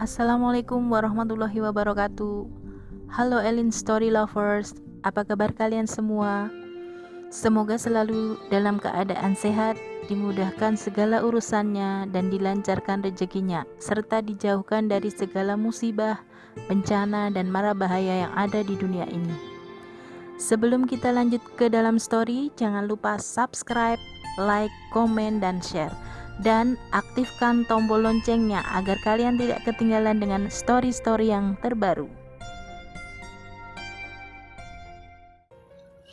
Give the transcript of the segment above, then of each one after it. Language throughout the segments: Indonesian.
Assalamualaikum warahmatullahi wabarakatuh. Halo Elin Story Lovers, apa kabar kalian semua? Semoga selalu dalam keadaan sehat, dimudahkan segala urusannya dan dilancarkan rezekinya, serta dijauhkan dari segala musibah, bencana, dan mara bahaya yang ada di dunia ini. Sebelum kita lanjut ke dalam story, jangan lupa subscribe, like, komen, dan share. Dan aktifkan tombol loncengnya agar kalian tidak ketinggalan dengan story-story yang terbaru.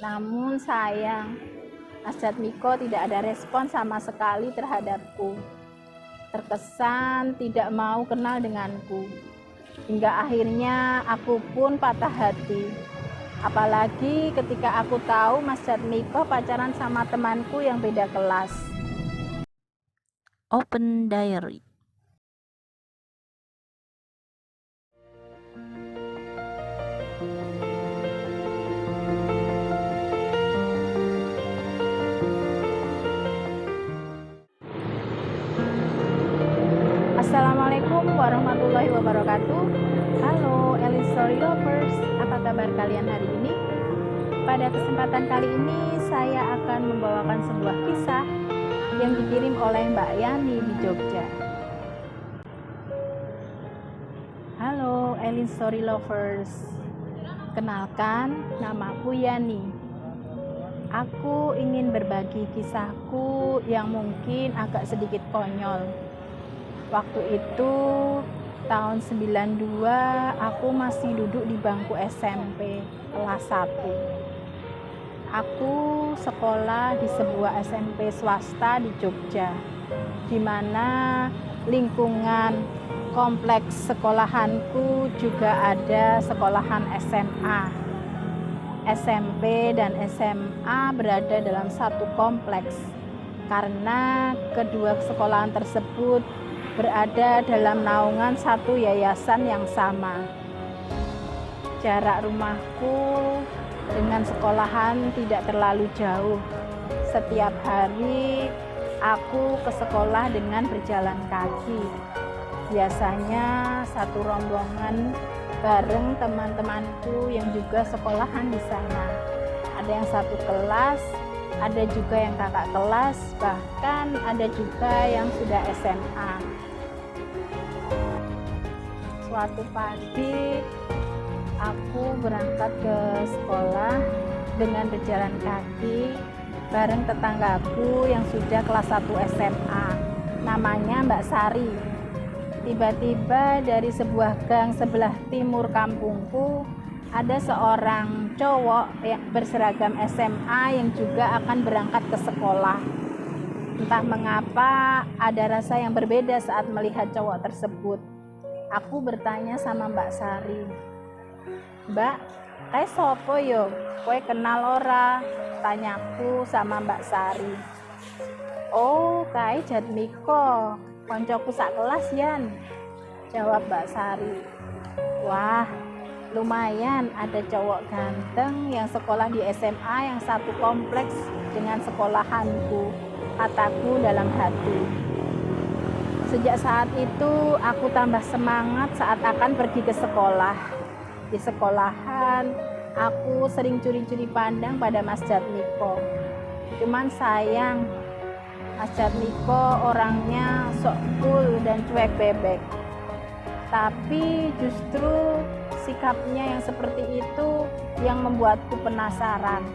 Namun sayang, Mas Jatmiko tidak ada respon sama sekali terhadapku. Terkesan tidak mau kenal denganku. Hingga akhirnya aku pun patah hati. Apalagi ketika aku tahu Mas Jatmiko pacaran sama temanku yang beda kelas. Open Diary. Assalamualaikum warahmatullahi wabarakatuh. Halo Elin Story Lovers, apa kabar kalian hari ini? Pada kesempatan kali ini saya akan membawakan sebuah kisah yang dikirim oleh Mbak Yani di Jogja. Halo Elin Story Lovers, kenalkan, namaku Yani. Aku ingin berbagi kisahku yang mungkin agak sedikit konyol. Waktu itu tahun 92 aku masih duduk di bangku SMP kelas 1. Aku sekolah di sebuah SMP swasta di Jogja, di mana lingkungan kompleks sekolahanku juga ada sekolahan SMA. SMP dan SMA berada dalam satu kompleks karena kedua sekolahan tersebut berada dalam naungan satu yayasan yang sama. Jarak rumahku dengan sekolahan tidak terlalu jauh. Setiap hari aku ke sekolah dengan berjalan kaki. Biasanya satu rombongan bareng teman-temanku yang juga sekolahan di sana. Ada yang satu kelas, ada juga yang kakak kelas, bahkan ada juga yang sudah SMA. Suatu pagi aku berangkat ke sekolah dengan berjalan kaki bareng tetanggaku yang sudah kelas 1 SMA. Namanya Mbak Sari. Tiba-tiba dari sebuah gang sebelah timur kampungku ada seorang cowok yang berseragam SMA yang juga akan berangkat ke sekolah. Entah mengapa ada rasa yang berbeda saat melihat cowok tersebut. Aku bertanya sama Mbak Sari, "Mbak, kae sopo yo? Kowe kenal ora?" Tanyaku sama Mbak Sari. "Oh, kae Jatmiko, koncoku sak kelas Yan," jawab Mbak Sari. "Wah, lumayan ada cowok ganteng yang sekolah di SMA yang satu kompleks dengan sekolahanku," kataku dalam hati. Sejak saat itu aku tambah semangat saat akan pergi ke sekolah. Di sekolahan aku sering curi-curi pandang pada Mas Jatmiko. Cuman sayang, Mas Jatmiko orangnya sok cool dan cuek bebek. Tapi justru sikapnya yang seperti itu yang membuatku penasaran.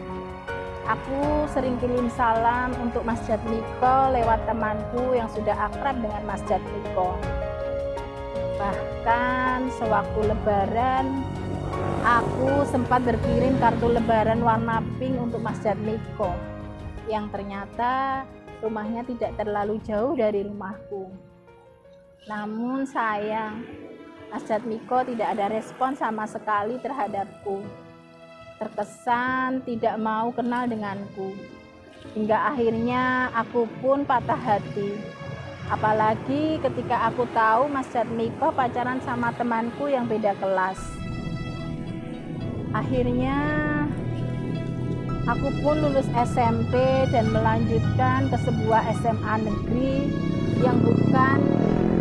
Aku sering kirim salam untuk Mas Jatmiko lewat temanku yang sudah akrab dengan Mas Jatmiko. Bahkan sewaktu lebaran, aku sempat berkirim kartu lebaran warna pink untuk Mas Jatmiko, yang ternyata rumahnya tidak terlalu jauh dari rumahku. Namun sayang, Mas Jatmiko tidak ada respon sama sekali terhadapku. Terkesan tidak mau kenal denganku. Hingga akhirnya aku pun patah hati. Apalagi ketika aku tahu Mas Jatmiko pacaran sama temanku yang beda kelas. Akhirnya aku pun lulus SMP dan melanjutkan ke sebuah SMA negeri yang bukan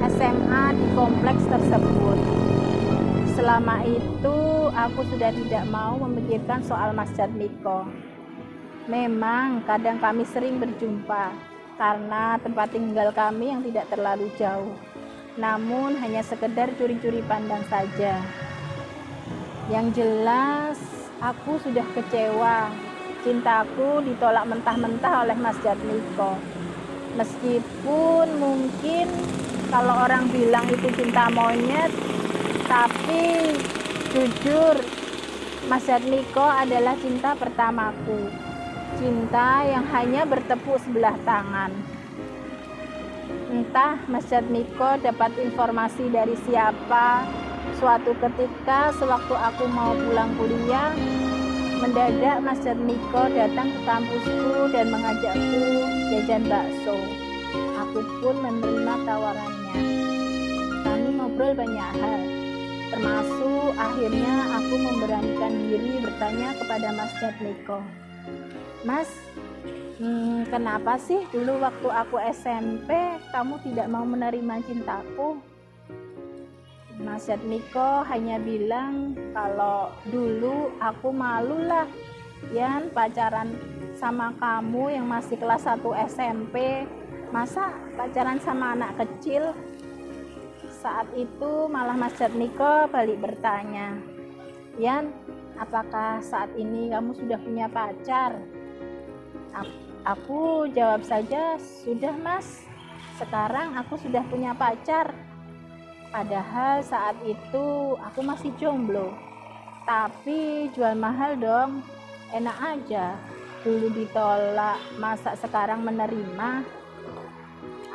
SMA di kompleks tersebut. Selama itu aku sudah tidak mau memikirkan soal Mas Jatmiko. Memang kadang kami sering berjumpa karena tempat tinggal kami yang tidak terlalu jauh. Namun hanya sekedar curi-curi pandang saja. Yang jelas aku sudah kecewa. Cintaku ditolak mentah-mentah oleh Mas Jatmiko. Meskipun mungkin kalau orang bilang itu cinta monyet, tapi jujur Mas Jatmiko adalah cinta pertamaku. Cinta yang hanya bertepuk sebelah tangan. Entah Mas Jatmiko dapat informasi dari siapa. Suatu ketika sewaktu aku mau pulang kuliah, mendadak Mas Jatmiko datang ke kampusku dan mengajakku jajan bakso. Aku pun menerima tawarannya. Kami ngobrol banyak hal, termasuk akhirnya aku memberanikan diri bertanya kepada Mas Jatmiko. Mas, kenapa sih dulu waktu aku SMP kamu tidak mau menerima cintaku? Mas Jatmiko hanya bilang kalau dulu aku malu lah Yan pacaran sama kamu yang masih kelas 1 SMP. Masa pacaran sama anak kecil? Saat itu malah Mas Jatmiko balik bertanya, Yan, apakah saat ini kamu sudah punya pacar? Aku jawab saja, sudah Mas, sekarang aku sudah punya pacar. Padahal saat itu aku masih jomblo. Tapi jual mahal dong, enak aja. Dulu ditolak, masa sekarang menerima?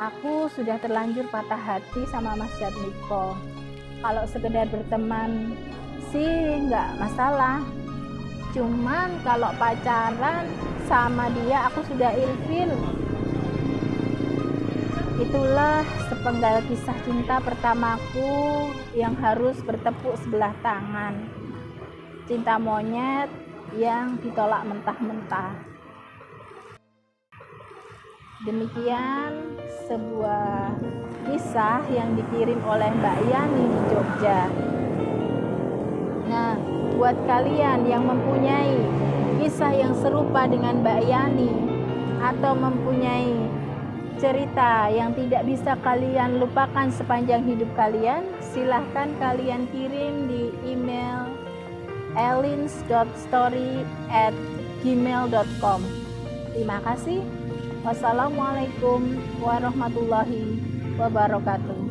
Aku sudah terlanjur patah hati sama Mas Jatmiko. Kalau sekedar berteman sih nggak masalah. Cuman kalau pacaran sama dia aku sudah ilfil. Itulah sepenggal kisah cinta pertamaku yang harus bertepuk sebelah tangan. Cinta monyet yang ditolak mentah-mentah. Demikian sebuah kisah yang dikirim oleh Mbak Yani di Jogja. Nah, buat kalian yang mempunyai kisah yang serupa dengan Mbak Yani atau mempunyai cerita yang tidak bisa kalian lupakan sepanjang hidup kalian, silahkan kalian kirim di email elins.story@gmail.com. Terima kasih. Wassalamualaikum warahmatullahi wabarakatuh.